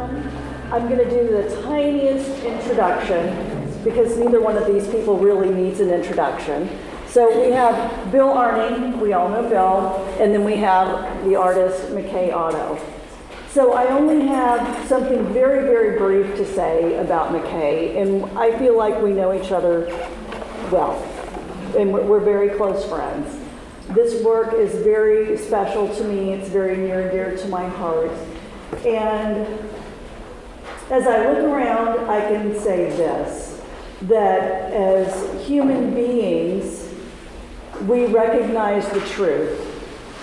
everyone. I'm going to do the tiniest introduction because neither one of these people really needs an introduction. So we have Bill Arning, we all know Bill, and then we have the artist Mckay Otto. So I only have something very, very brief to say about Mckay, and I feel like we know each other well, and we're very close friends. This work is very special to me. It's very near and dear to my heart. And as I look around, I can say this, that as human beings, we recognize the truth.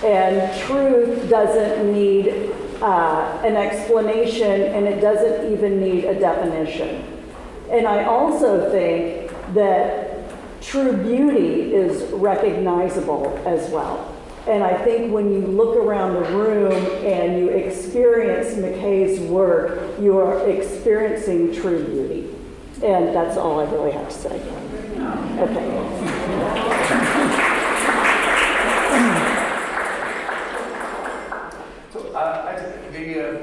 And truth doesn't need an explanation, and it doesn't even need a definition. And I also think that true beauty is recognizable as well. And I think when you look around the room and you experience Mckay's work, you are experiencing true beauty. And that's all I really have to say. Okay.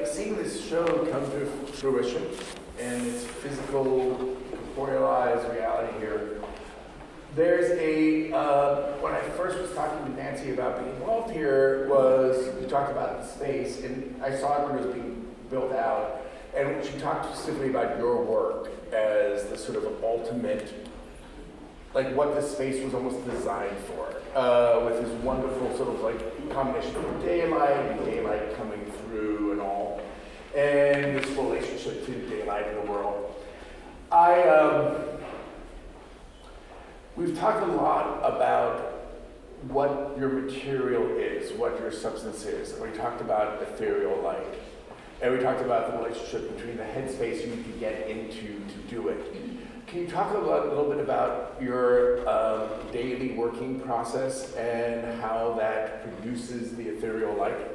Seeing this show come to fruition and its physical, corporealized reality here, there's when I first was talking to Nancy about being involved here, you talked about the space, and I saw it when it was being built out, and she talked specifically about your work as the sort of ultimate, like what this space was almost designed for, with this wonderful sort of like combination of daylight coming through and all, and this relationship to daylight in the world. We've talked a lot about what your material is, what your substance is. We talked about ethereal light, and we talked about the relationship between the headspace you need to get into to do it. Can you talk a little bit about your daily working process and how that produces the ethereal light?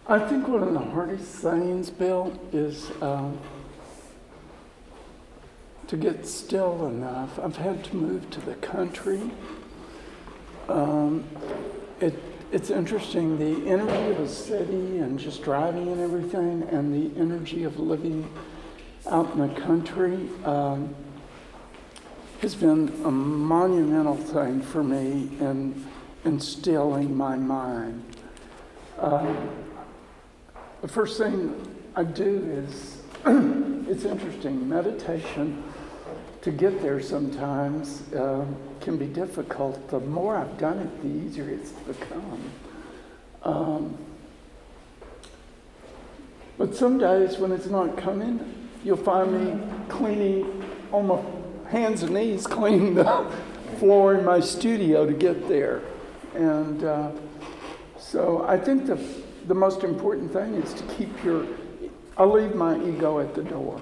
I think one of the hardest things, Bill, is to get still enough. I've had to move to the country. It's interesting, the energy of a city and just driving and everything, and the energy of living out in the country has been a monumental thing for me in instilling my mind. The first thing I do is, it's interesting, meditation, to get there sometimes can be difficult. The more I've done it, the easier it's become. But some days when it's not coming, you'll find me cleaning on my hands and knees, cleaning the floor in my studio to get there. And so I think the most important thing is to keep I leave my ego at the door.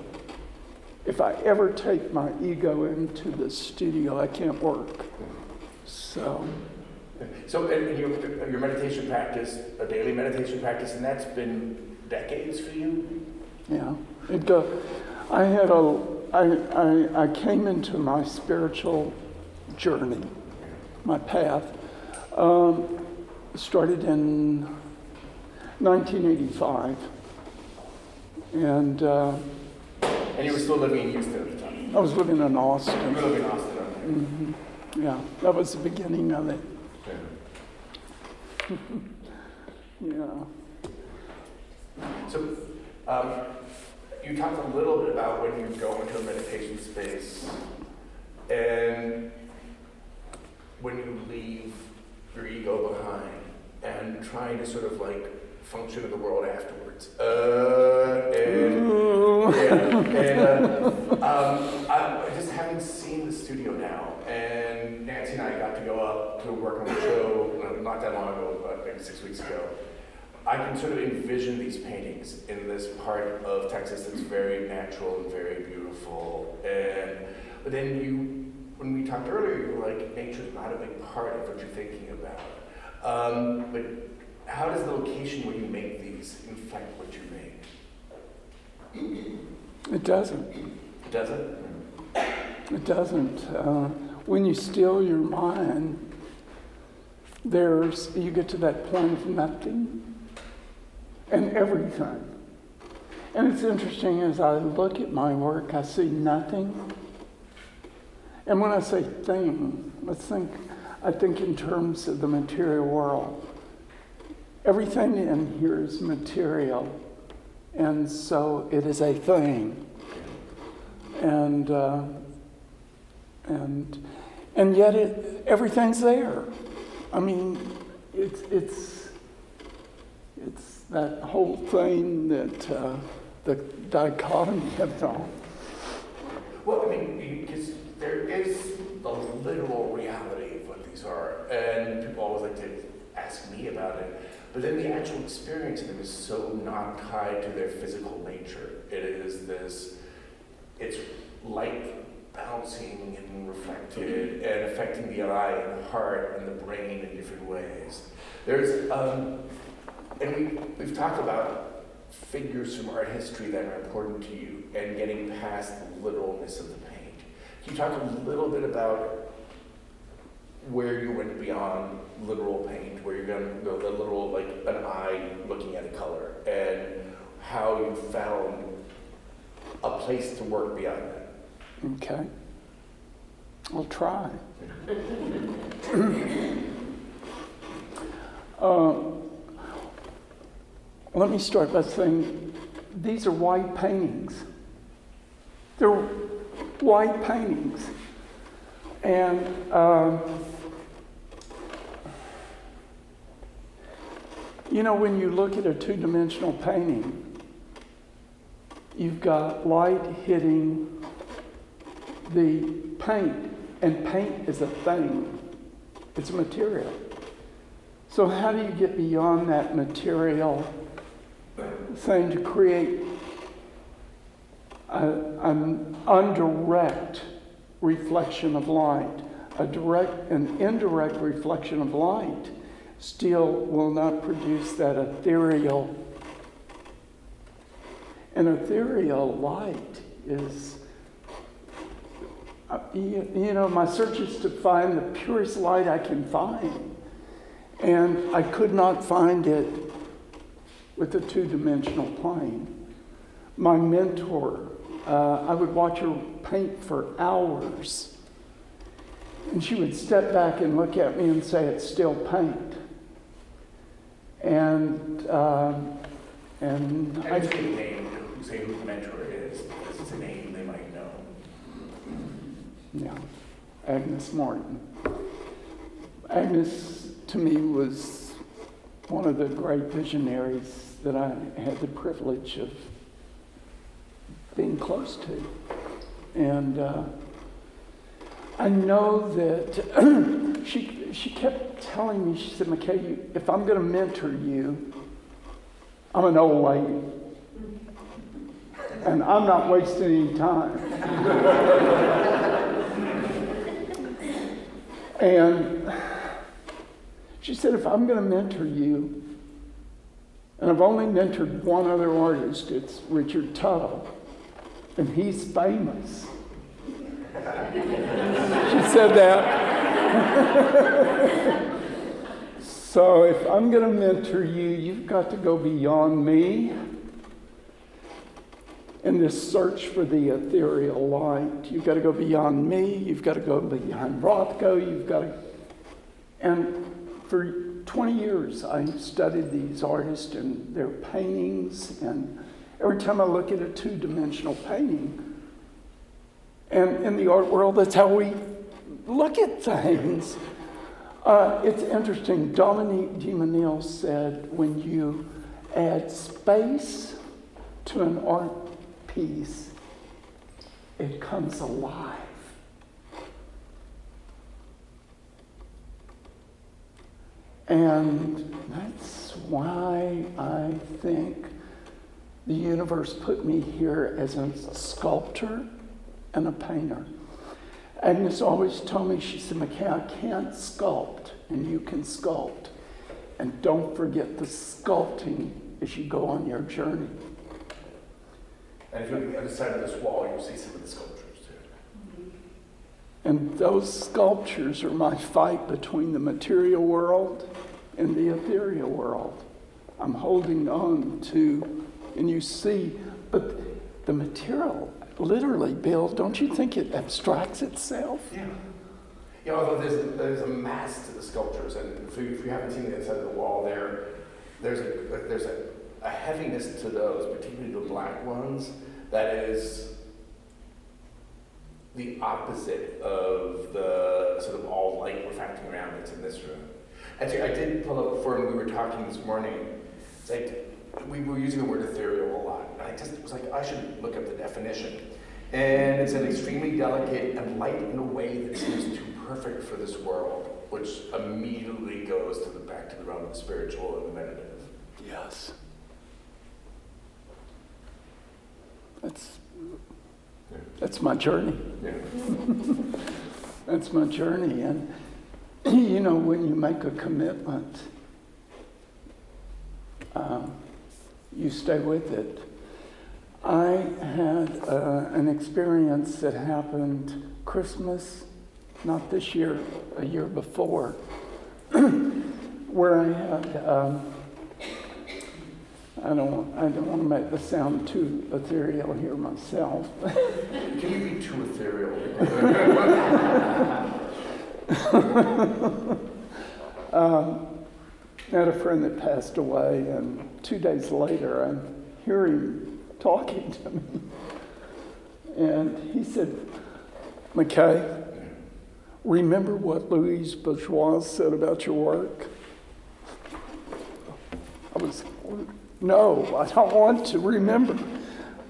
If I ever take my ego into the studio, I can't work. So your meditation practice, a daily meditation practice, and that's been decades for you? Yeah. I came into my spiritual journey, my path, started in 1985. And you were still living in Houston at the time? I was living in Austin. You were living in Austin, okay. Mm-hmm. Yeah, that was the beginning of it. Okay. Yeah. So, you talked a little bit about when you go into a meditation space and when you leave your ego behind and trying to sort of like function in the world afterwards. I'm just having seen the studio now, and Nancy and I got to go up to work on the show not that long ago, about maybe 6 weeks ago. I can sort of envision these paintings in this part of Texas that's very natural and very beautiful. But then when we talked earlier, you were like, nature's not a big part of what you're thinking about. But how does the location where you make these infect what you make? It doesn't. It doesn't? It doesn't. When you still your mind, you get to that point of nothing and everything. And it's interesting, as I look at my work, I see nothing. And when I say thing, I think in terms of the material world. Everything in here is material, and so it is a thing. And yet everything's there. I mean, it's that whole thing that the dichotomy of it all. Well, I mean, because there is the literal reality of what these are, and people always like to ask me about it. But then the actual experience of them is so not tied to their physical nature. It is this, it's light bouncing and reflected and affecting the eye and the heart and the brain in different ways. There's, and we've talked about figures from art history that are important to you and getting past the literalness of the paint. Can you talk a little bit about where you went beyond literal paint, where you're going to go the literal, like an eye looking at a color, and how you found a place to work beyond that? Okay. I'll try. Let me start by saying these are white paintings. They're white paintings. And when you look at a two-dimensional painting, you've got light hitting the paint, and paint is a thing. It's a material. So how do you get beyond that material thing to create an indirect reflection of light? An indirect reflection of light still will not produce that ethereal. An ethereal light is, my search is to find the purest light I can find. And I could not find it with a two-dimensional plane. My mentor, I would watch her paint for hours. And she would step back and look at me and say, "It's still paint." And I just can name say who the mentor is, because it's a name they might know. Yeah, Agnes Martin. Agnes, to me, was one of the great visionaries that I had the privilege of being close to. And I know that she kept telling me, she said, "Mckay, if I'm going to mentor you, I'm an old lady, and I'm not wasting any time." And she said, "If I'm going to mentor you," and I've only mentored one other artist, it's Richard Tuttle, and he's famous. She said that. So if I'm going to mentor you, you've got to go beyond me in this search for the ethereal light. You've got to go beyond me. You've got to go beyond Rothko. And for 20 years, I studied these artists and their paintings. And every time I look at a two-dimensional painting, and in the art world, that's how we look at things. It's interesting. Dominique de Menil said, when you add space to an art piece, it comes alive. And that's why I think the universe put me here as a sculptor and a painter. Agnes always told me, she said, "Mckay, I can't sculpt, and you can sculpt. And don't forget the sculpting as you go on your journey." And if you look at the other side of this wall, you'll see some of the sculptures too. And those sculptures are my fight between the material world and the ethereal world. I'm holding on to, and you see, but the material, literally, Bill, don't you think it abstracts itself? Yeah. Yeah, although there's a mass to the sculptures, and if you haven't seen the inside of the wall there's a heaviness to those, particularly the black ones, that is the opposite of the sort of all light refracting around that's in this room. Actually, I did pull up before when we were talking this morning. It's like we were using the word ethereal a lot. And I just was like, I should look up the definition. And it's an extremely delicate and light in a way that seems too perfect for this world, which immediately goes to back to the realm of the spiritual and the meditative. Yes. That's my journey. Yeah. That's my journey. And, you know, when you make a commitment, you stay with it. I had an experience that happened Christmas, not this year, a year before, where I had, I don't want to make this sound too ethereal here myself. Can you be too ethereal? I had a friend that passed away, and 2 days later, I hear him talking to me. And he said, "Mckay, remember what Louise Bourgeois said about your work?" I was, no, I don't want to remember.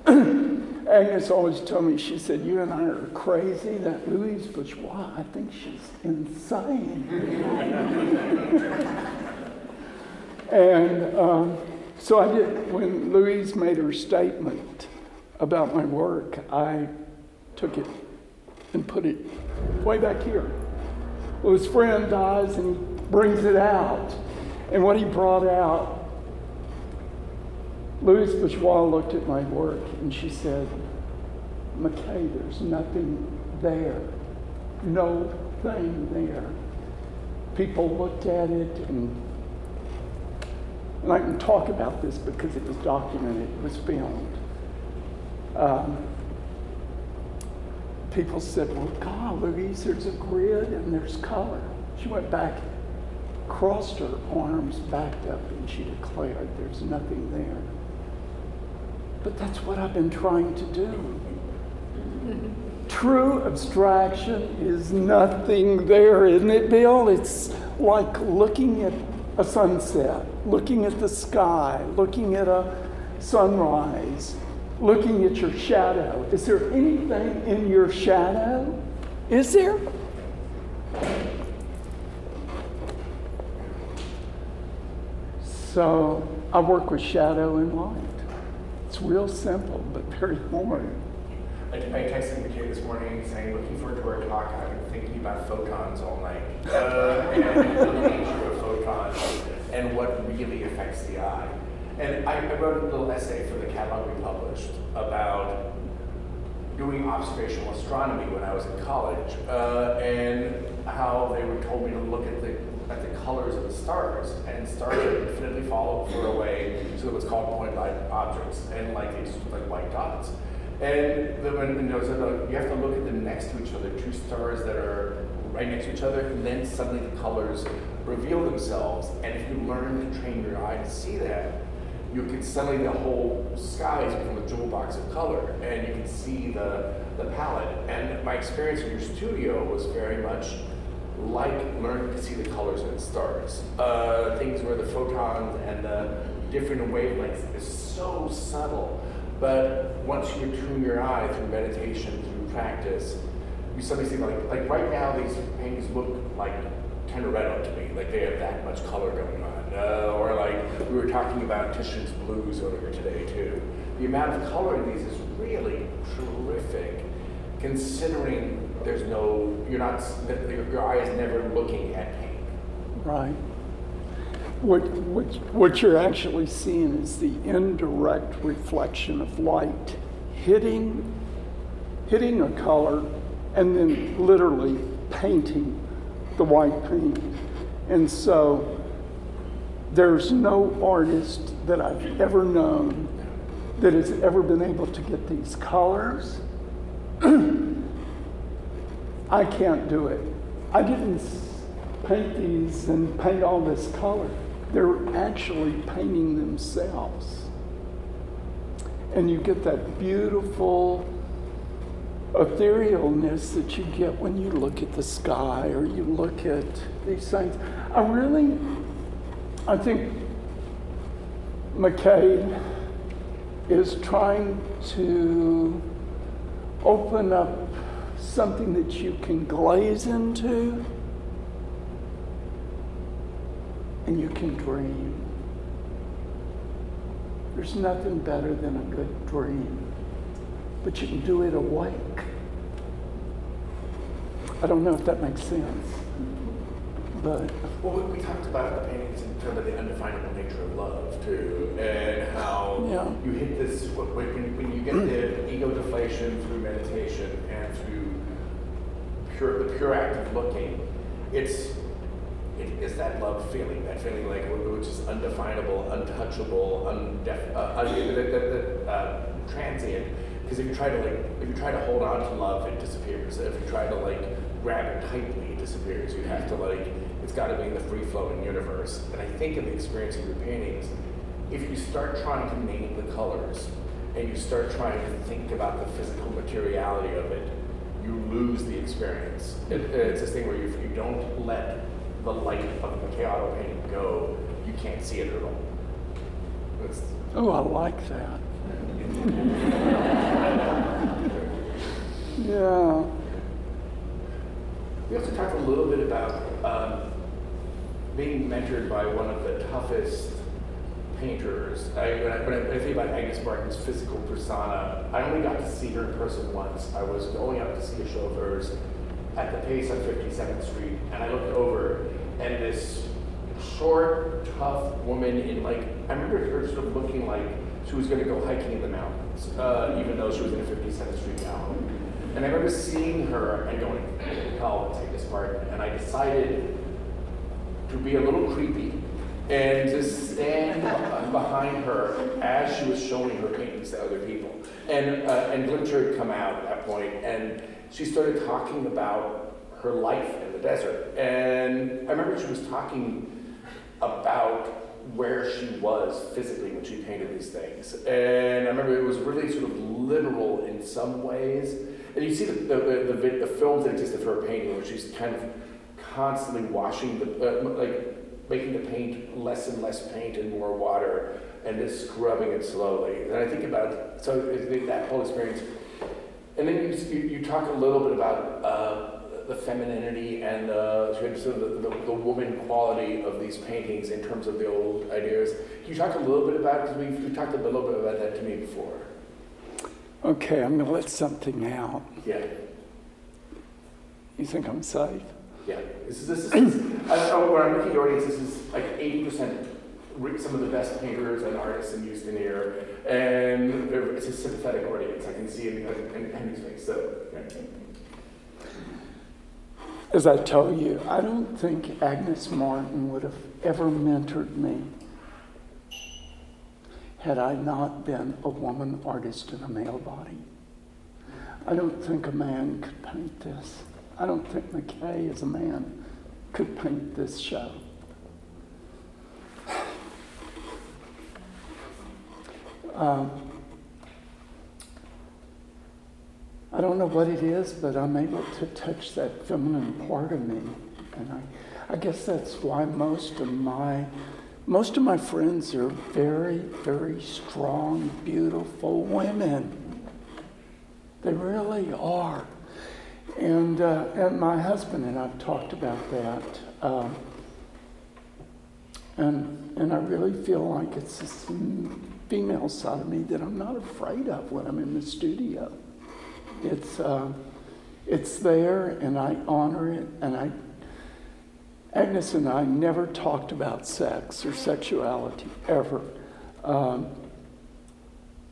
Agnes always told me, she said, "You and I are crazy. That Louise Bourgeois, I think she's insane." And so I did, when Louise made her statement about my work, I took it and put it way back here. Well, his friend dies and he brings it out. And what he brought out, Louise Bourgeois looked at my work and she said, "Mckay, there's nothing there. No thing there." People looked at it, and I can talk about this because it was documented, it was filmed. People said, "Well, God, Louise, there's a grid and there's color." She went back, crossed her arms, backed up, and she declared, "There's nothing there." But that's what I've been trying to do. True abstraction is nothing there, isn't it, Bill? It's like looking at a sunset, looking at the sky, looking at a sunrise, looking at your shadow. Is there anything in your shadow? Is there? So I work with shadow and light. It's real simple, but very hard. I texted Mckay this morning saying, "Looking forward to our talk. I've been thinking about photons all night, and the nature of photons and what really affects the eye." And I wrote a little essay for the catalog we published about doing observational astronomy when I was in college, and how they would told me to look at the colors of the stars, and stars are infinitely far away, so it was called point light objects, and like they just look like white dots. And so you have to look at them next to each other, two stars that are right next to each other, and then suddenly the colors reveal themselves. And if you learn to train your eye to see that, you can suddenly, the whole sky has become a jewel box of color, and you can see the palette. And my experience in your studio was very much like learning to see the colors in stars. Things where the photons and the different wavelengths is so subtle. But once you tune your eye through meditation, through practice, you suddenly see like right now these paintings look like Teneretto to me, like they have that much color going on. Or like we were talking about Titian's blues earlier today too. The amount of color in these is really terrific, considering there's no, your eye is never looking at paint. Right. What you're actually seeing is the indirect reflection of light hitting a color and then literally painting the white paint. And so there's no artist that I've ever known that has ever been able to get these colors. I can't do it. I didn't paint these and paint all this color. They're actually painting themselves. And you get that beautiful etherealness that you get when you look at the sky or you look at these things. I think Mckay is trying to open up something that you can glaze into and you can dream. There's nothing better than a good dream, but you can do it awake. I don't know if that makes sense, but... Well, we talked about the paintings in terms of the undefinable nature of love, too, and how you hit this, when you get the ego deflation through meditation and through the pure act of looking, it is that love feeling, that feeling like which is undefinable, untouchable, transient. Because if you try to hold on to love, it disappears. If you try to grab it tightly, it disappears. You have to it's got to be in the free flowing universe. And I think in the experience of your paintings, if you start trying to name the colors and you start trying to think about the physical materiality of it, you lose the experience. It's this thing where if you don't let the light of the Mckay Otto painting go, you can't see it at all. I like that. Yeah. We also talked a little bit about being mentored by one of the toughest painters. When I think about Agnes Barton's physical persona, I only got to see her in person once. I was going up to see a show of hers at the Pace on 57th Street, and I looked over, and this short, tough woman in I remember her sort of looking like she was going to go hiking in the mountains, even though she was in a 57th Street gown. And I remember seeing her and going, "Hell, take this part." And I decided to be a little creepy and just stand behind her as she was showing her paintings to other people. And Glimcher had come out at that point, and she started talking about her life in the desert. And I remember she was talking about where she was physically when she painted these things. And I remember it was really sort of literal in some ways. And you see the films that exist of her painting, where she's kind of constantly washing making the paint less and less paint and more water, and just scrubbing it slowly. And I think about that whole experience. And then you talk a little bit about the femininity and sort of the woman quality of these paintings in terms of the old ideas. Can you talk a little bit about it? Because we've talked a little bit about that to me before. Okay, I'm going to let something out. Yeah. You think I'm safe? Yeah. This is when I'm looking at the audience, this is 80% some of the best painters and artists in Houston here, and it's a sympathetic audience. I can see it in Henry's face. So, yeah. As I told you, I don't think Agnes Martin would have ever mentored me had I not been a woman artist in a male body. I don't think a man could paint this. I don't think Mckay, as a man, could paint this show. I don't know what it is, but I'm able to touch that feminine part of me. And I guess that's why most of my friends are very, very strong, beautiful women. They really are. And my husband and I've talked about that. And I really feel like it's this female side of me that I'm not afraid of when I'm in the studio. It's there, and I honor it, and Agnes and I never talked about sex or sexuality, ever.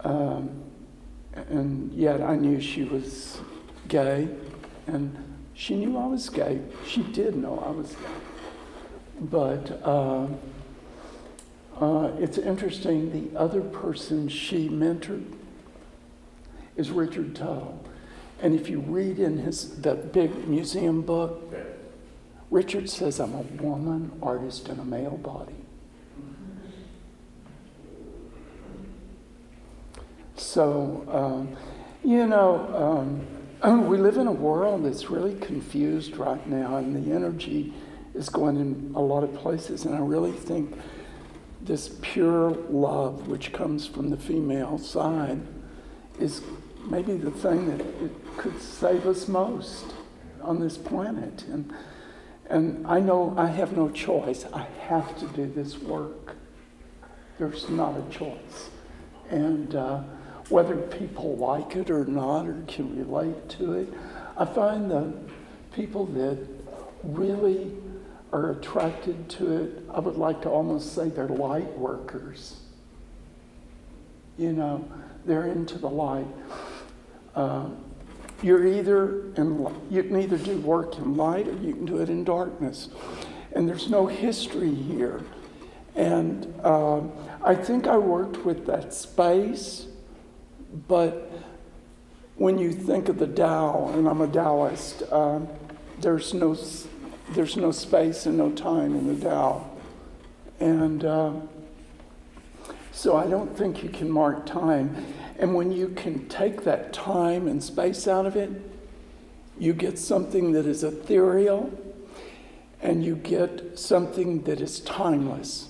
And yet I knew she was gay, and she knew I was gay. She did know I was gay. But it's interesting, the other person she mentored is Richard Tuttle. And if you read in that big museum book, Richard says, I'm a woman artist in a male body. So, we live in a world that's really confused right now, and the energy is going in a lot of places. And I really think this pure love, which comes from the female side, is maybe the thing that it could save us most on this planet. And I know I have no choice. I have to do this work. There's not a choice. And whether people like it or not, or can relate to it, I find the people that really are attracted to it, I would like to almost say they're light workers. They're into the light. You can either do work in light or you can do it in darkness. And there's no history here. And I think I worked with that space, but when you think of the Tao, and I'm a Taoist, there's no space and no time in the Tao. And so I don't think you can mark time. And when you can take that time and space out of it, you get something that is ethereal, and you get something that is timeless.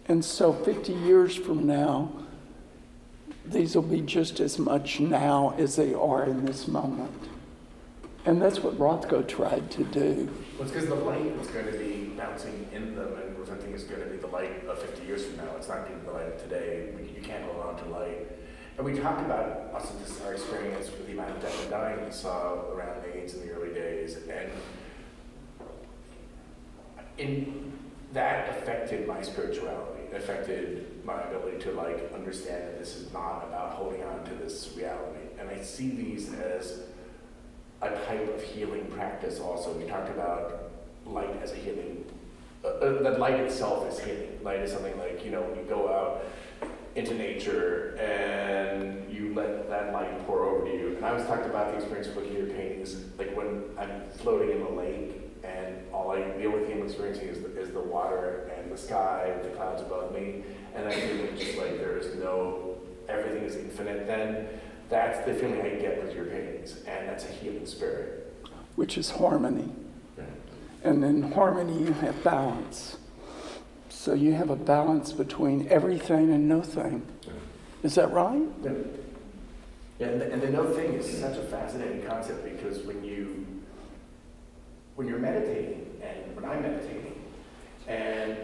And so 50 years from now, these will be just as much now as they are in this moment. And that's what Rothko tried to do. Well, it's because the light is going to be bouncing in them, and something is going to be the light of 50 years from now. It's not going to be the light of today. You can't hold on to light. And we talked about also this our experience with the amount of death and dying we saw around AIDS in the early days, and that affected my spirituality. It affected my ability to understand that this is not about holding on to this reality. And I see these as a type of healing practice also. We talked about light as a healing, that light itself is healing. Light is something when you go out into nature and you let that light pour over you. And I was talking about the experience of looking at your paintings, when I'm floating in the lake and the only thing I'm experiencing is the water and the sky with the clouds above me, and I feel just there is everything is infinite. Then that's the feeling I get with your paintings, and that's a healing spirit. Which is harmony. Yeah. And in harmony you have balance. So you have a balance between everything and no thing. Yeah. Is that right? Yeah. Yeah, and the no thing is such a fascinating concept, because when you're meditating, and when I'm meditating, and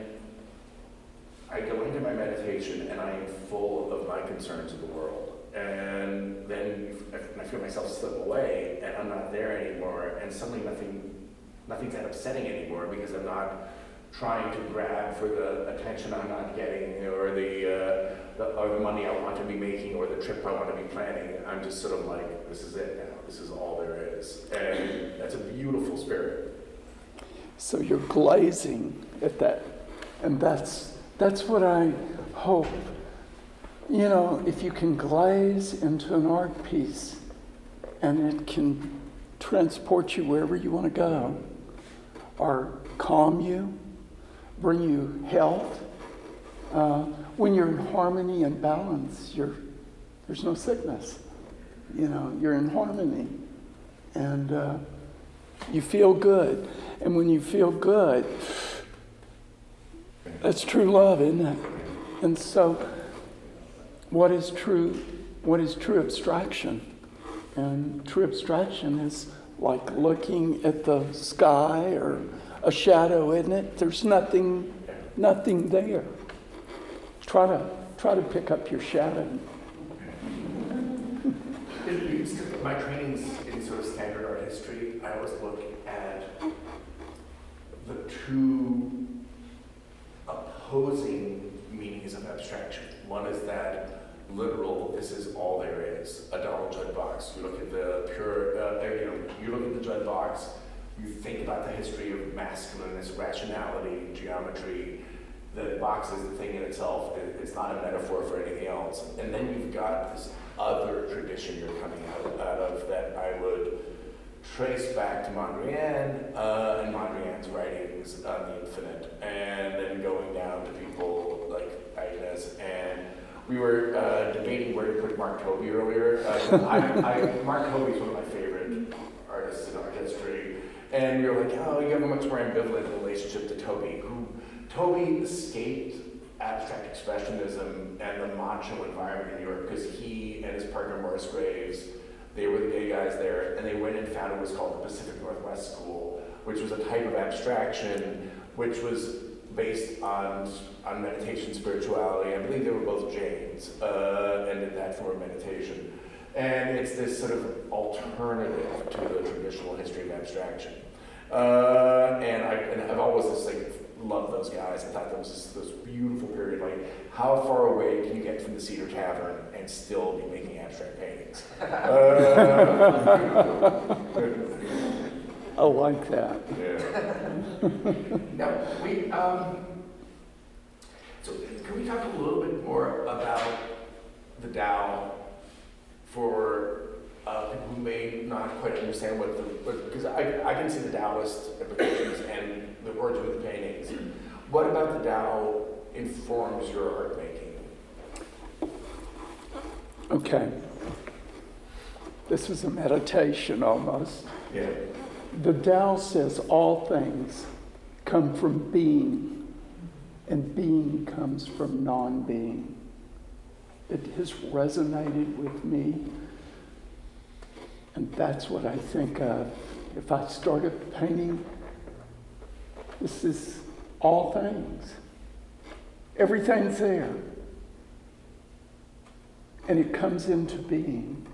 I go into my meditation and I am full of my concerns of the world, and then I feel myself slip away and I'm not there anymore, and suddenly nothing's that upsetting anymore, because I'm not trying to grab for the attention I'm not getting, or the money I want to be making, or the trip I want to be planning. I'm just sort of this is it now. This is all there is. And that's a beautiful spirit. So you're glazing at that. And that's what I hope. If you can glaze into an art piece and it can transport you wherever you want to go, or calm you, bring you health. When you're in harmony and balance, there's no sickness. You're in harmony, and you feel good. And when you feel good, that's true love, isn't it? And so, what is true abstraction? And true abstraction is like looking at the sky or a shadow, isn't it? There's nothing there. Try to pick up your shadow. My training's in sort of standard art history. I always look at the two opposing meanings of abstraction. One is that literal, this is all there is, a Donald Judd box. You look at the you look at the Judd box, you think about the history of masculineness, rationality, geometry. The box is the thing in itself. It's not a metaphor for anything else. And then you've got this other tradition you're coming out of that I would trace back to Mondrian and Mondrian's writings on the infinite, and then going down to people like Agnes. And we were debating where to put Mark Tobey earlier. Mark Tobey's one of my favorite artists in art history. And we were like, oh, you have a much more ambivalent relationship to Tobey. Tobey escaped abstract expressionism and the macho environment in New York because he and his partner Morris Graves, they were the gay guys there, and they went and founded what's called the Pacific Northwest School, which was a type of abstraction which was based on meditation, spirituality. I believe they were both Jains and did that form of meditation. And it's this sort of alternative to the traditional history of abstraction. And I've always just loved those guys. I thought that was this beautiful period. Like, how far away can you get from the Cedar Tavern and still be making abstract paintings? I like that. Yeah. Now, so can we talk a little bit more about the Tao for people who may not quite understand because I can see the Taoist implications and the origin of the paintings. What about the Tao informs your art making? Okay. This was a meditation almost. Yeah. The Tao says all things come from being, and being comes from non-being. It has resonated with me, and that's what I think of. If I started painting, this is all things. Everything's there. And it comes into being.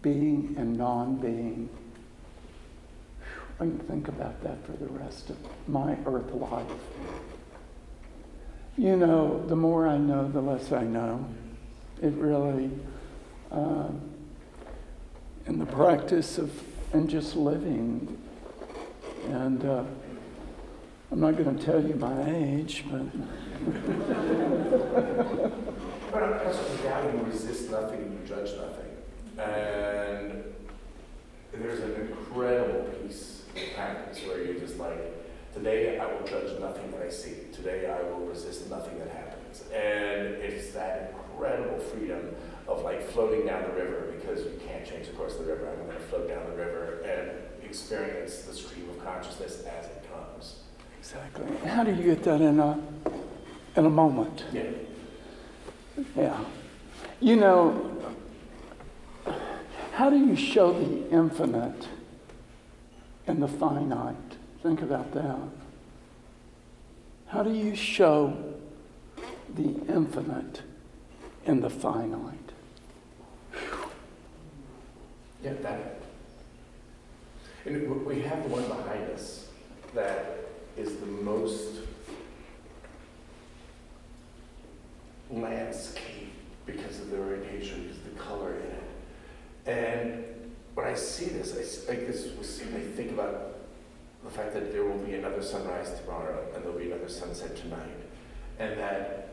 Being and non-being. I can think about that for the rest of my earth life. You know, the more I know, the less I know. It really, in the practice of, and just living, and I'm not going to tell you my age, but... But also the Tao, you resist nothing, you judge nothing. And there's an incredible piece of practice where you're just like, today I will judge nothing that I see. Today I will resist nothing that happens. And it's that incredible freedom of floating down the river, because you can't change the course of the river. I'm going to float down the river and experience the stream of consciousness as it comes. Exactly. How do you get that in a moment? Yeah. Yeah. You know, how do you show the infinite and the finite? Think about that. How do you show the infinite and the finite? Yeah, that. And we have the one behind us that is the most landscape because of the orientation, because of the color in it. And when I see this, I think about the fact that there will be another sunrise tomorrow, and there'll be another sunset tonight, and that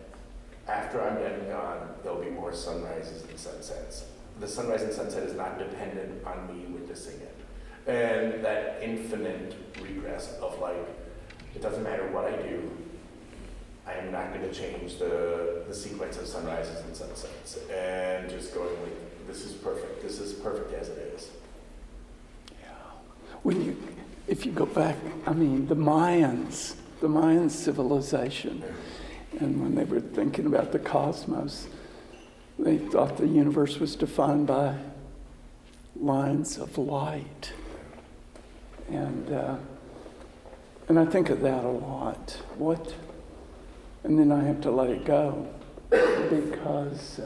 after I'm dead and gone, there'll be more sunrises and sunsets. The sunrise and sunset is not dependent on me witnessing it. And that infinite regress of it doesn't matter what I do, I am not going to change the sequence of sunrises and sunsets. And just going this is perfect as it is. Yeah. If you go back, the Mayan civilization, and when they were thinking about the cosmos, they thought the universe was defined by lines of light. And I think of that a lot. And then I have to let it go because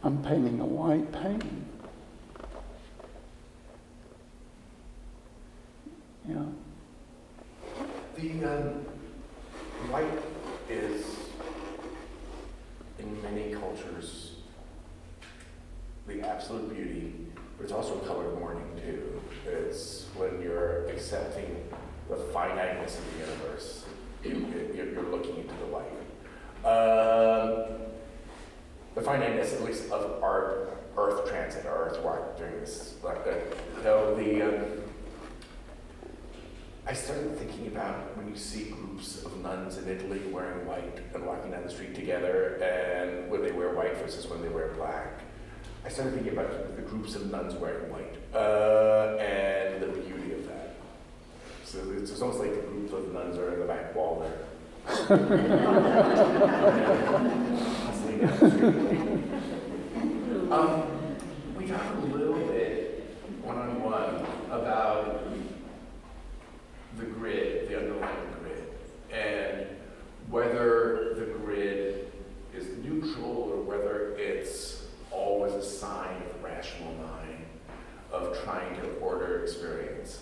I'm painting a white painting. Yeah. The absolute beauty, but it's also colored mourning too. It's when you're accepting the finiteness of the universe, you're looking into the light. The finiteness, at least, of our Earth transit, our Earth walk during this. I started thinking about when you see groups of nuns in Italy wearing white and walking down the street together, and when they wear white versus when they wear black. I started thinking about the groups of nuns wearing white and the beauty of that. So it's almost like the group of nuns are in the back wall there. We talked a little bit one-on-one about the grid, the underlying grid, and whether the grid is neutral or whether it's always a sign of the rational mind of trying to order experience.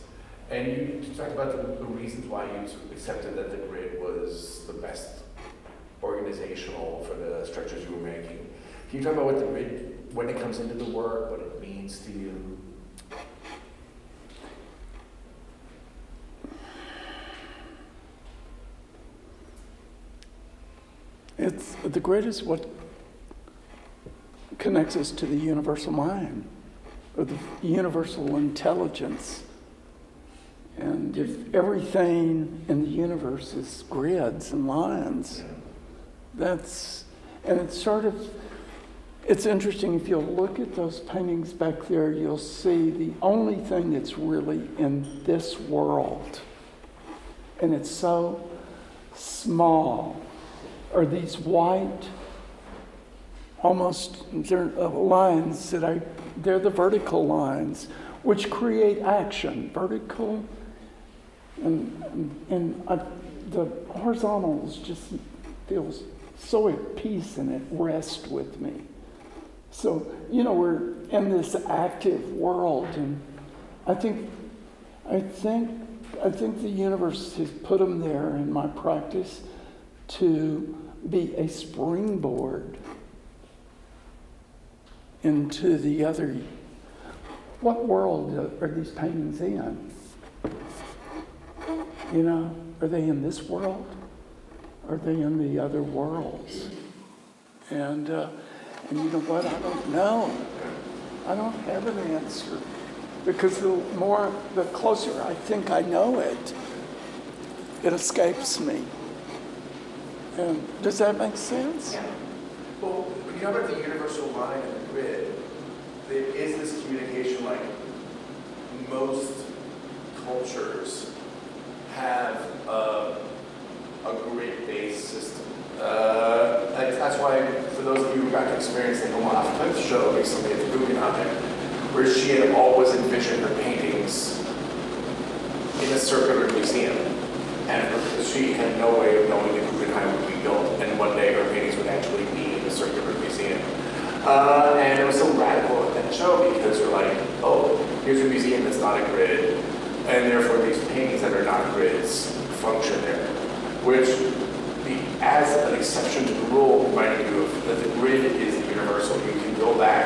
And you talked about the reasons why you accepted that the grid was the best organizational for the structures you were making. Can you talk about what the grid, when it comes into the work, what it means to you? The grid is what connects us to the universal mind, or the universal intelligence. And if everything in the universe is grids and lines, it's interesting, if you'll look at those paintings back there, you'll see the only thing that's really in this world, and it's so small, are these white, almost, they're lines they're the vertical lines, which create action, vertical, and the horizontals just feels so at peace, and it rests with me. So, we're in this active world, and I think the universe has put them there in my practice to be a springboard into the other. What world are these paintings in? Are they in this world? Are they in the other worlds? And you know what? I don't know. I don't have an answer. Because the closer I think I know it, it escapes me. And does that make sense? Yeah. Well, when you talk about the universal line and the grid, there is this communication, like most cultures have a grid-based system. That's why, for those of you who got to experience the Noah Cliff show recently at the Guggenheim, where she had always envisioned her paintings in a circular museum. And she had no way of knowing the Guggenheim would be built, and one day her paintings would actually be in a circular museum. And it was so radical at that show because we're like, oh, here's a museum that's not a grid, and therefore these paintings that are not grids function there. Which, as an exception to the rule, reminding you of that the grid is the universal. You can go back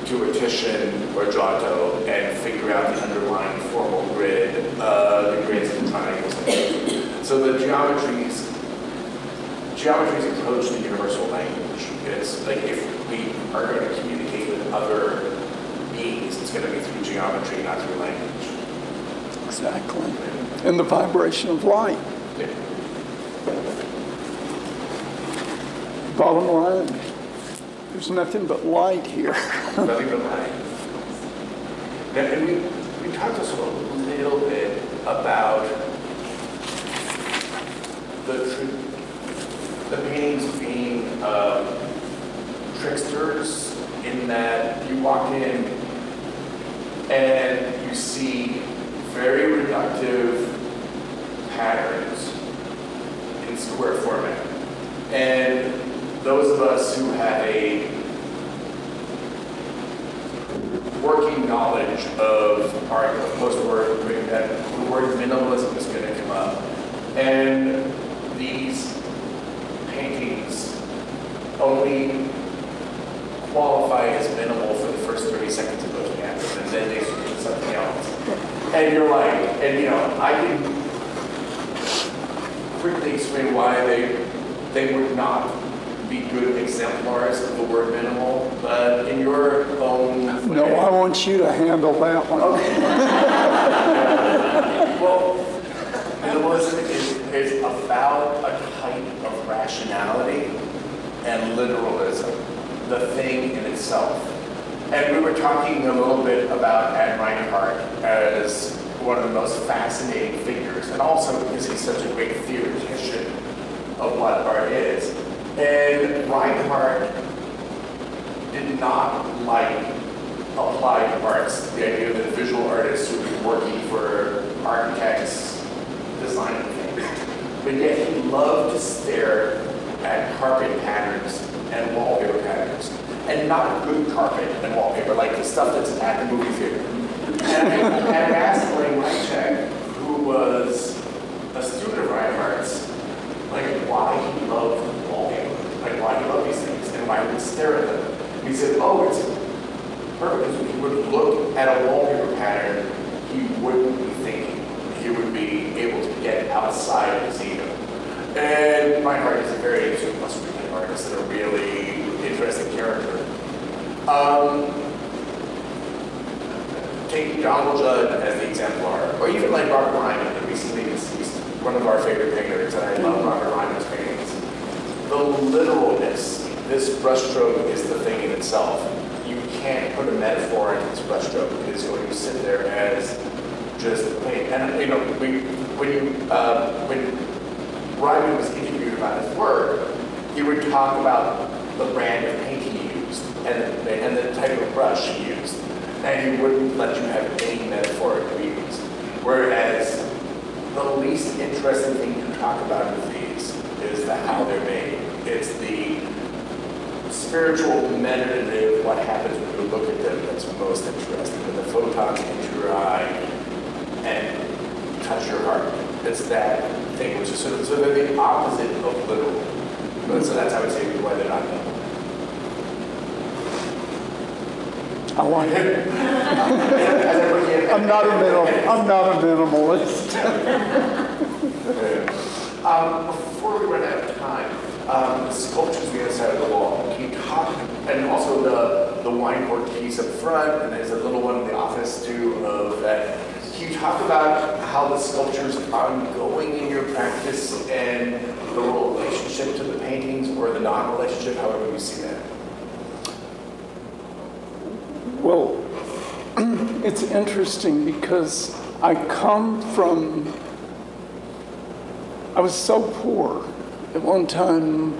to a Titian or Giotto and figure out the underlying formal grid, the grids and triangles. So the geometries approach the universal language. It's like if we are going to communicate with other beings, it's going to be through geometry, not through language. Exactly. And the vibration of light. Yeah. Bottom line, there's nothing but light here. Nothing but light. And we talked also a little bit about the paintings being tricksters, in that you walk in and you see very reductive patterns in square format. And those of us who have a working knowledge of art, of post-work, that the word minimalism is going to come up. And these paintings only qualify as minimal for the first 30 And you're like, and you know, I can quickly explain why they would not be good exemplars of the word minimal, but in your own way. No, I want you to handle that one. Okay. Well, minimalism is about a type of rationality and literalism, the thing in itself. And we were talking a little bit about Ed Reinhardt as one of the most fascinating figures, and also because he's such a great theoretician of what art is. And Reinhardt did not like applied arts, the idea that visual artists would be working for architects, designing things. But yet he loved to stare at carpet patterns and wallpaper patterns. And not good carpet and wallpaper, like the stuff that's at the movie theater. And I asked Blaine Reichek, who was a student of Reinhardt's, like why he loved wallpaper, like why he loved these things, and why he would stare at them. He said, oh, it's perfect. When he would look at a wallpaper pattern, he wouldn't be thinking. He would be able to get outside his ego. And Reinhardt is a very sort of must-read artist and a really interesting character. Taking Donald Judd as the exemplar, or even like Robert Ryman, the recently deceased, one of our favorite painters, and I love Robert Ryman's paintings. The literalness, this brushstroke is the thing in itself. You can't put a metaphor into this brushstroke. It is going to sit there as just paint. And you know, when Ryman was interviewed about his work, he would talk about the brand of paint he used and the type of brush he used. And he wouldn't let you have any metaphoric readings. Whereas the least interesting thing to talk about with these is the how they're made. It's the spiritual, meditative, what happens when you look at them that's most interesting. When the photons enter your eye and touch your heart. It's that thing, which is sort of, so they're the opposite of literal. But so that's, I would say, why they're not minimal. I like it. I'm not a minimalist. Before we run out of time, the sculptures on the other side of the wall, can you talk, and also the wine cork piece up front, and there's a little one in the office too of that. Can you talk about how the sculptures are ongoing in your practice and the relationship to the paintings or the non-relationship, however you see that? Well, it's interesting because I was so poor. At one time,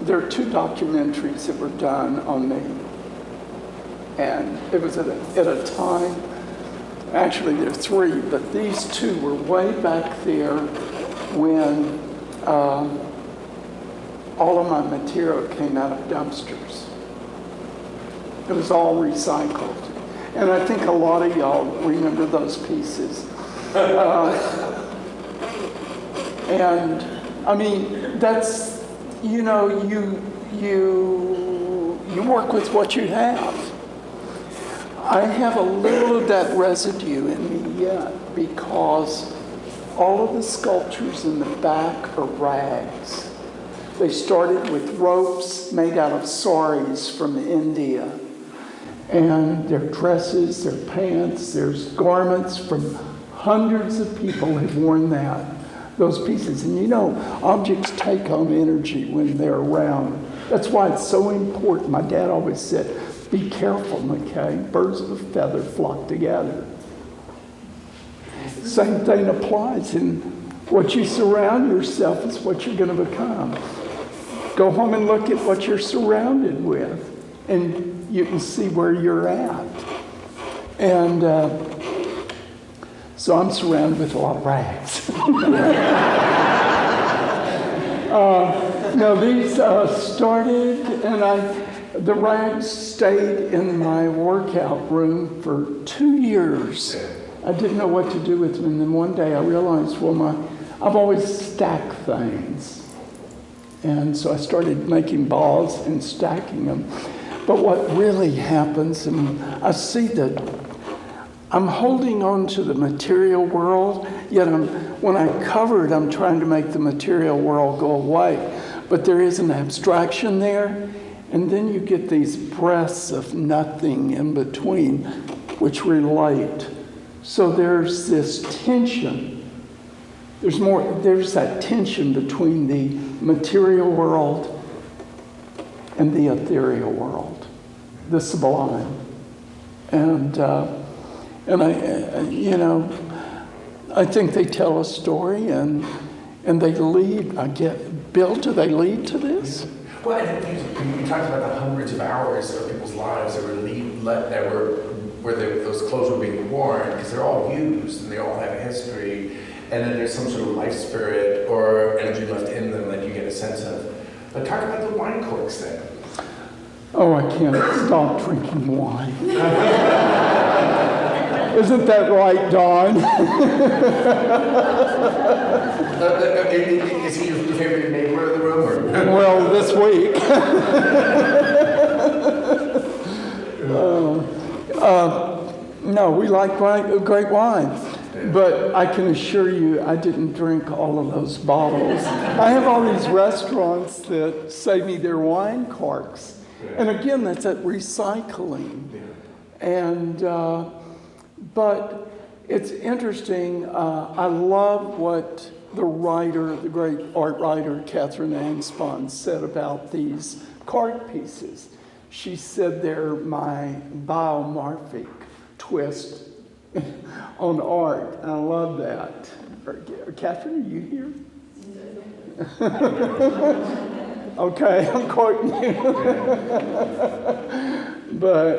there are 2 documentaries that were done on me. And it was at a time, actually there are 3, but these 2 were way back there when all of my material came out of dumpsters. It was all recycled. And I think a lot of y'all remember those pieces. And I mean, that's, you know, you work with what you have. I have a little of that residue in me yet because all of the sculptures in the back are rags. They started with ropes made out of saris from India. And their dresses, their pants, there's garments from hundreds of people have worn those pieces. And you know, objects take on energy when they're around. That's why it's so important. My dad always said, be careful, Mckay. Birds of a feather flock together. Same thing applies in what you surround yourself is what you're going to become. Go home and look at what you're surrounded with, and you can see where you're at. And so I'm surrounded with a lot of rags. No, these started, and the rags stayed in my workout room for 2 years. I didn't know what to do with them, and then one day I realized, I've always stacked things. And so I started making balls and stacking them. But what really happens, and I see I'm holding on to the material world, yet when I cover it, I'm trying to make the material world go away. But there is an abstraction there, and then you get these breaths of nothing in between, which relate. So there's this tension. There's that tension between the material world and the ethereal world, the sublime. And I think they tell a story and they lead. Bill, do they lead to this? Well, I think you talked about the hundreds of hours of people's lives that where those clothes were being worn, because they're all used and they all have a history, and then there's some sort of life spirit or energy left in them that you get a sense of. But talk about the wine corks then. Oh, I can't stop drinking wine. Isn't that right, Don? Is he your favorite neighbor in the room? Or? Well, this week. No, we like great wine. But I can assure you, I didn't drink all of those bottles. I have all these restaurants that save me their wine corks. And again, that's at recycling. And, but it's interesting. I love what the great art writer, Catherine Angspon, said about these card pieces. She said they're my biomorphic twist on art. I love that. Catherine, are you here? Okay, I'm quoting you. But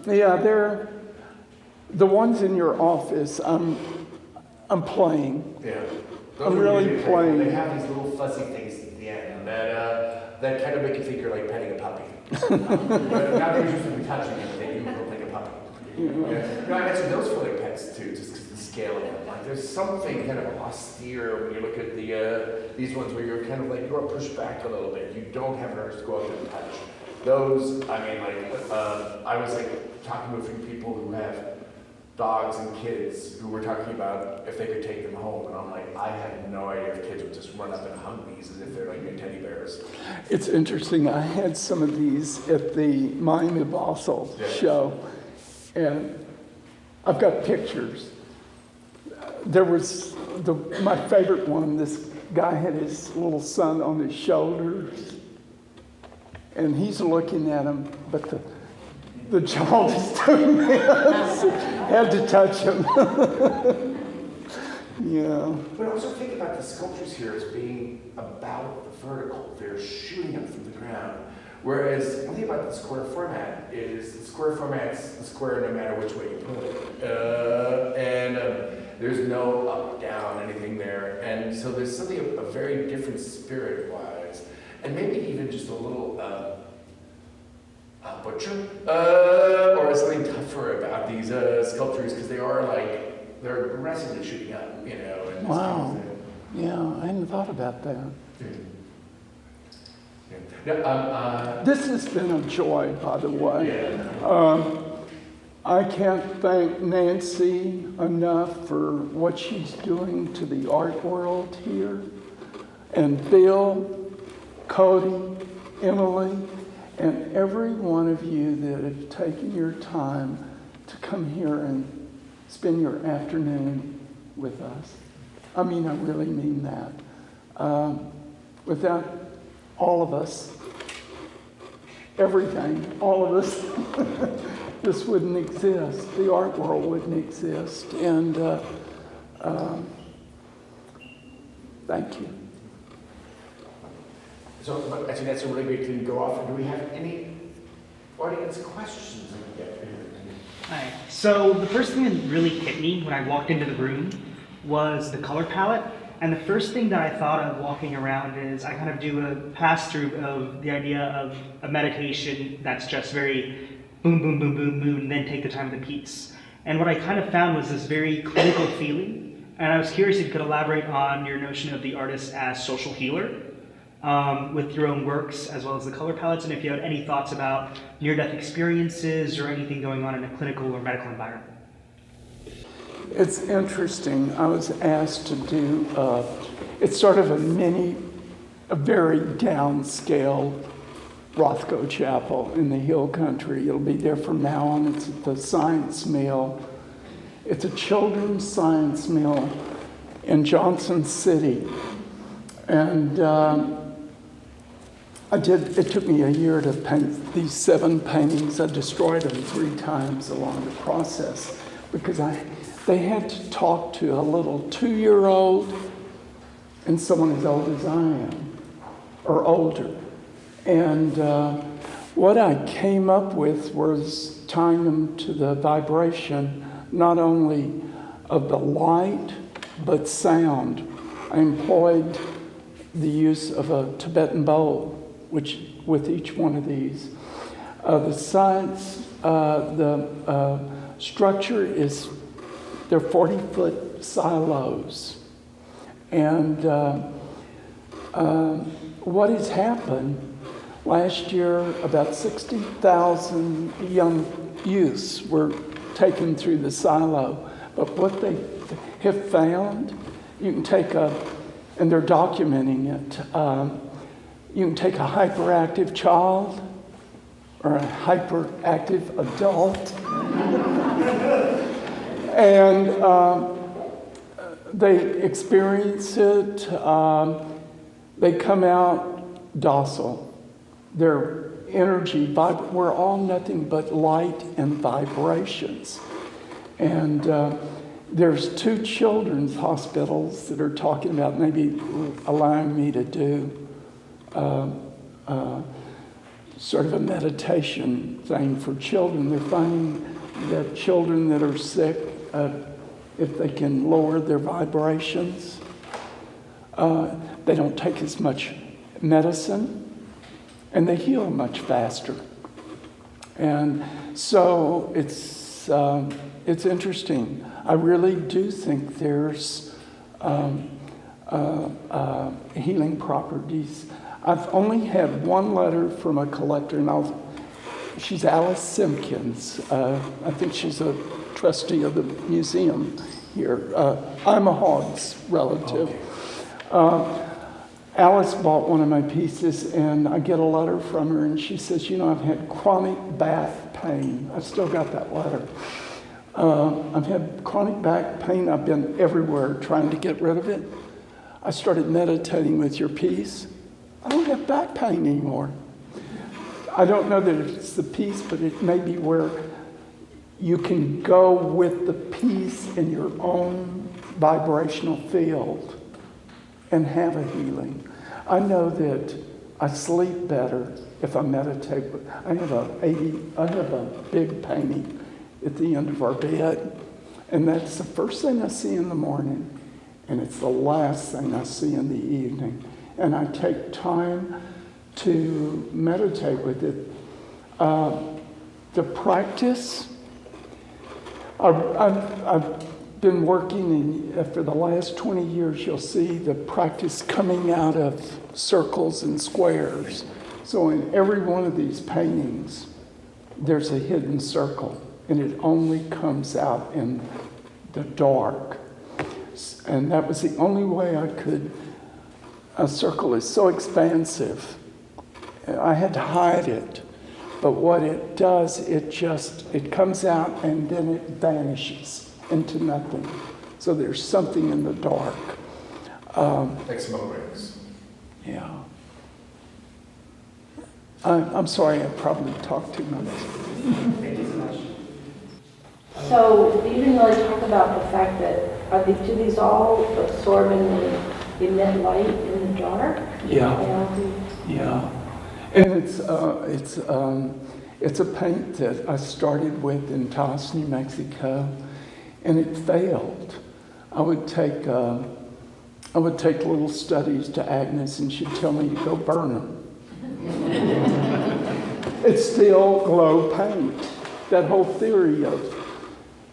yeah, they're the ones in your office. I'm playing. Yeah, I'm really playing. They have these little fuzzy things at the end that kind of make you think you're like petting a puppy. But not that you're supposed to be touching it, they do look like a puppy. Yeah. No, I mentioned those for like pets too, just because the scale of them. Like there's something kind of austere when you look at these ones where you're kind of like you're pushed back a little bit. You don't have an urge to go out there and touch. Those, I mean, I was like talking with a few people who have dogs and kids who were talking about if they could take them home, and I'm like, I had no idea if kids would just run up and hug these as if they're like new teddy bears. It's interesting. I had some of these at the Miami Basel show, and I've got pictures. There was my favorite one. This guy had his little son on his shoulders, and he's looking at him, but the child is doing this. Had to touch him. Yeah. But also think about the sculptures here as being about the vertical. They're shooting up from the ground. Whereas one thing about the square format is the square format's the square no matter which way you put it. There's no up, down, anything there. And so there's something a very different spirit-wise. And maybe even just a little butcher or something tougher about these sculptures, because they're aggressively shooting up, And wow. Yeah, I hadn't thought about that. Yeah. This has been a joy, by the way. Yeah. I can't thank Nancy enough for what she's doing to the art world here. And Bill, Cody, Emily, and every one of you that have taken your time to come here and spend your afternoon with us. I mean, I really mean that. Without all of us, everything, all of us, this wouldn't exist. The art world wouldn't exist. And thank you. So, actually, that's a really great thing to go off. Do we have any audience questions? Hi. So the first thing that really hit me when I walked into the room was the color palette. And the first thing that I thought of walking around is I kind of do a pass-through of the idea of a meditation that's just very boom, boom, boom, boom, boom, and then take the time of the piece. And what I kind of found was this very clinical feeling. And I was curious if you could elaborate on your notion of the artist as social healer with your own works as well as the color palettes, and if you had any thoughts about near-death experiences or anything going on in a clinical or medical environment. it's interesting. I was asked to do, it's sort of a very downscale Rothko Chapel in the Hill Country. It'll be there from now on. It's at the Science Mill. It's a children's science mill in Johnson City. And it took me a year to paint these 7 paintings. I destroyed them 3 times along the process because they had to talk to a little 2-year-old and someone as old as I am, or older. And what I came up with was tying them to the vibration, not only of the light, but sound. I employed the use of a Tibetan bowl, which with each one of these. The sides, the structure is, they're 40-foot silos. And what has happened, last year about 60,000 young youths were taken through the silo. But what they have found, you can take and they're documenting it, you can take a hyperactive child or a hyperactive adult and they experience it, they come out docile. Their energy, we're all nothing but light and vibrations. And there's 2 children's hospitals that are talking about maybe allowing me to do sort of a meditation thing for children. They're finding that children that are sick, if they can lower their vibrations, they don't take as much medicine, and they heal much faster. And so it's interesting. I really do think there's healing properties. I've only had 1 letter from a collector, and she's Alice Simpkins. I think she's a trustee of the museum here. I'm a Hogg's relative. Alice bought one of my pieces, and I get a letter from her, and she says, I've had chronic back pain. I've still got that letter. I've had chronic back pain. I've been everywhere trying to get rid of it. I started meditating with your piece. I don't have back pain anymore. I don't know that it's the piece, but it may be where you can go with the piece in your own vibrational field and have a healing. I know that I sleep better if I meditate. I have a big painting at the end of our bed, and that's the first thing I see in the morning, and it's the last thing I see in the evening. And I take time to meditate with it. The practice, I've been working for the last 20 years, you'll see the practice coming out of circles and squares. So in every one of these paintings, there's a hidden circle, and it only comes out in the dark. And that was the only way I could. A circle is so expansive. I had to hide it. But what it does, it comes out and then it vanishes into nothing. So there's something in the dark. Like smoke rings. Yeah. I'm sorry, I probably talked too much. Thank you so much. So you didn't really talk about the fact that, do these all absorb and emit light in the dark? Yeah. They all do? Yeah. And it's a paint that I started with in Taos, New Mexico, and it failed. I would take little studies to Agnes, and she'd tell me to go burn them. It's still glow paint. That whole theory of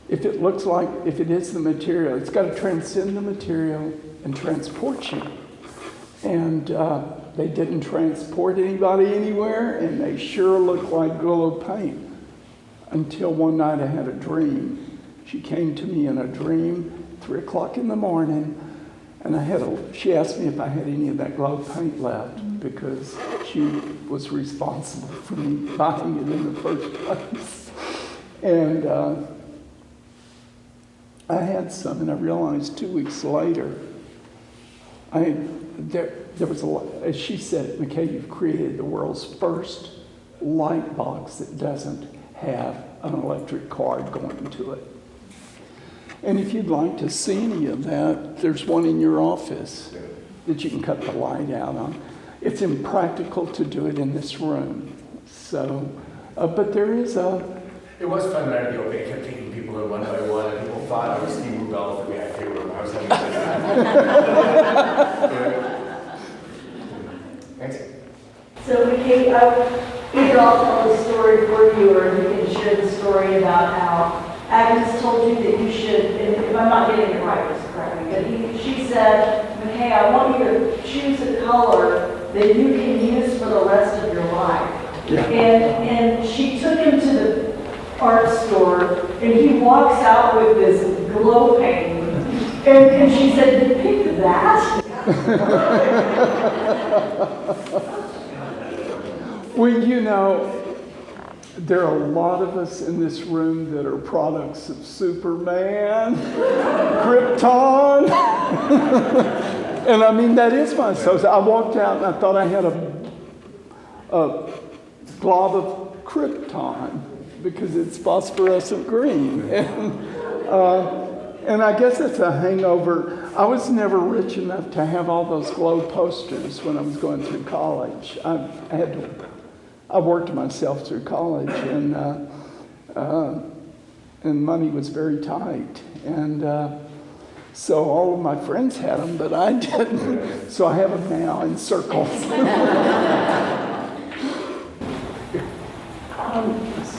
if it is the material, it's got to transcend the material and transport you. And they didn't transport anybody anywhere, and they sure looked like glow paint. Until one night I had a dream, She came to me in a dream, 3 o'clock in the morning, and she asked me if I had any of that glow paint left, because she was responsible for me buying it in the first place. And I had some, and I realized 2 weeks later, there was a lot, as she said, Mckay, you've created the world's first light box that doesn't have an electric cord going to it. And if you'd like to see any of that, there's one in your office that you can cut the light out on. It's impractical to do it in this room. So, but there is a... It was fun that I kept taking people in one by one, and people thought I was Steve Rubell for the acting room. I was having fun. Thanks. So Mckay, we could all tell the story for you, or you can share the story about how Agnes told you that you should, and if I'm not getting it right, just correct me, but she said, Mckay, I want you to choose a color that you can use for the rest of your life. Yeah. And she took him to the art store, and he walks out with this glow painting, and she said, you picked that? Well, you know, there are a lot of us in this room that are products of Superman, Krypton. And I mean, that is my associate. I walked out and I thought I had a glob of Krypton because it's phosphorescent green. And I guess it's a hangover. I was never rich enough to have all those glow posters when I was going through college. I worked myself through college, and money was very tight. And so all of my friends had them, but I didn't. So I have them now in circles.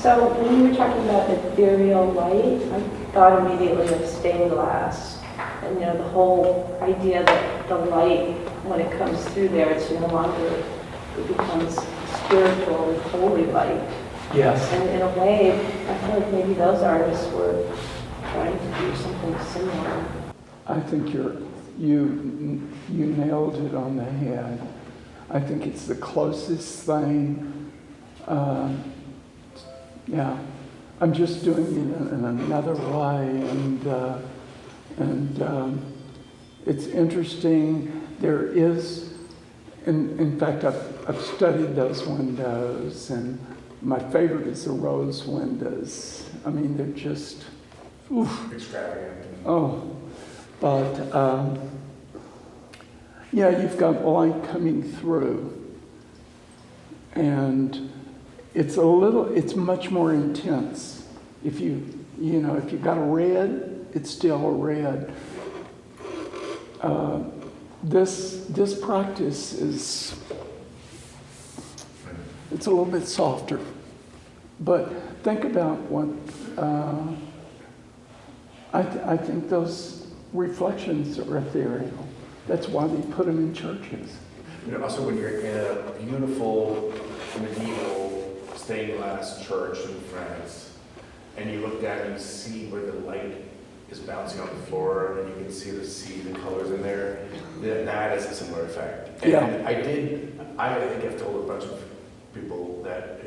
So when you were talking about ethereal light, I thought immediately of stained glass. And the whole idea that the light, when it comes through there, it's no longer, it becomes spiritual and holy light. Yes. And in a way, I feel like maybe those artists were trying to do something similar. I think you nailed it on the head. I think it's the closest thing. Yeah, I'm just doing it in another way, and it's interesting. There is, in fact, I've studied those windows, and my favorite is the rose windows. I mean, they're just, oof. Extravagant. Oh, but yeah, you've got light coming through, and it's much more intense. If if you've got a red, it's still a red. This practice it's a little bit softer, but think about what I think those reflections are ethereal. That's why they put them in churches. Also, when you're in a beautiful medieval stained glass church in France, and you look down and you see where the light is bouncing on the floor, and you can see the colors in there, that has a similar effect. And Yeah. I think I've told a bunch of people that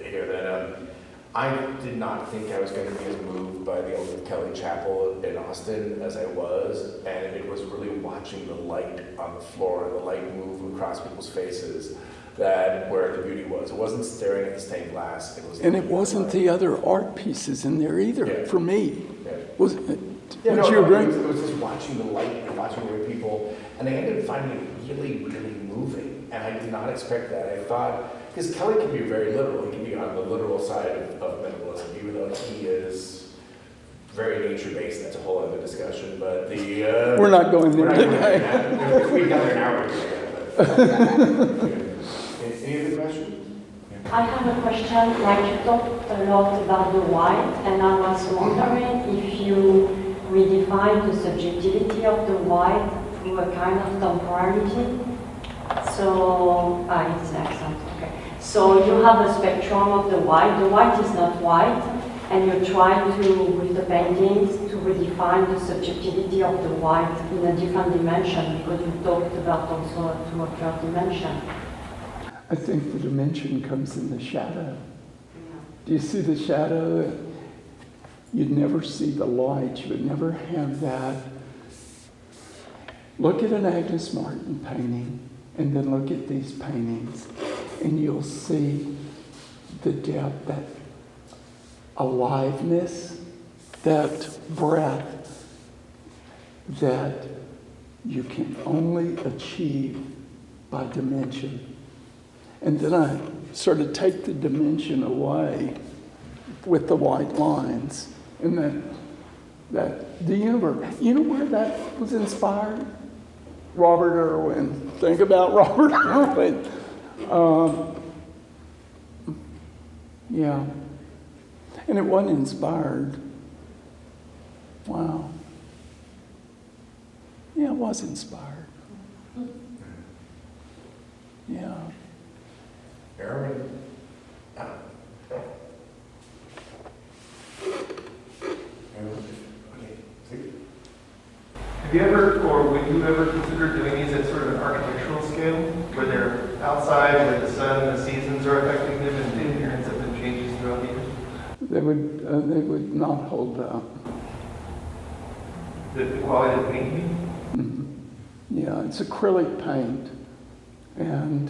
I did not think I was going to be as moved by the old Kelly Chapel in Austin as I was, and it was really watching the light on the floor and the light move across people's faces where the beauty was. It wasn't staring at the stained glass. It wasn't the other art pieces in there either, for me. Yeah. Was it? Yeah, Would you agree? It was just watching the light and watching the way people, and I ended up finding it really, really moving. And I did not expect that. I thought, because Kelly can be very literal. He can be on the literal side of minimalism, even though he is very nature-based. That's a whole other discussion. But We're not going there today. We got there an hour ago. Any other questions? I have a question. Like, you talked a lot about the white, and I was wondering if you redefine the subjectivity of the white through a kind of temporality. So, it's an accent, okay. So you have a spectrum of the white. The white is not white, and you try to, with the paintings, to redefine the subjectivity of the white in a different dimension, because you talked about also a third dimension. I think the dimension comes in the shadow. Do you see the shadow? You'd never see the light. You would never have that. Look at an Agnes Martin painting, and then look at these paintings, and you'll see the depth, that aliveness, that breath that you can only achieve by dimension. And then I sort of take the dimension away with the white lines, and that the universe. You know where that was inspired? Robert Irwin. Think about Robert Irwin. Yeah. And it wasn't inspired. Wow. Yeah, it was inspired. Yeah. Aaron? Have you ever, or would you ever consider doing these at sort of an architectural scale, where they're outside, where the sun and the seasons are affecting them, and the appearance of them changes throughout the year? They would not hold up. The quality of the painting? Mm-hmm. Yeah, it's acrylic paint, and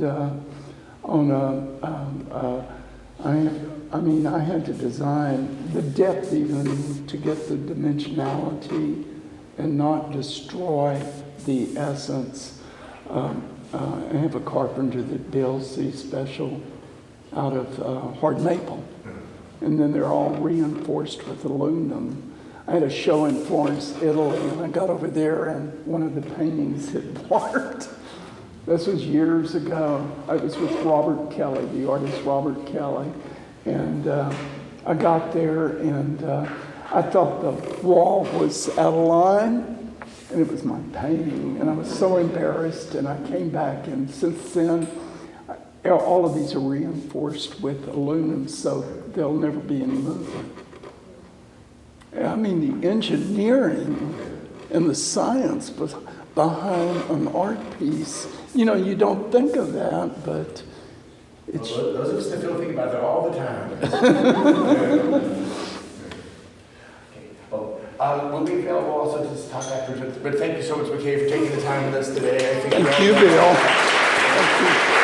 I had to design the depth even to get the dimensionality and not destroy the essence. I have a carpenter that builds these special out of hard maple, and then they're all reinforced with aluminum. I had a show in Florence, Italy, and I got over there and one of the paintings had blurred. This was years ago. I was with Robert Kelly, the artist Robert Kelly, and I got there and I thought the wall was out of line, and it was my painting, and I was so embarrassed, and I came back, and since then, all of these are reinforced with aluminum, so there'll never be any movement. I mean, the engineering and the science behind an art piece, you know, you don't think of that, but it's... Well, those of us that feel think about that all the time. We'll be available also to talk afterwards, but thank you so much, Mckay, for taking the time with us today. I think Thank you, Bill. Thank you.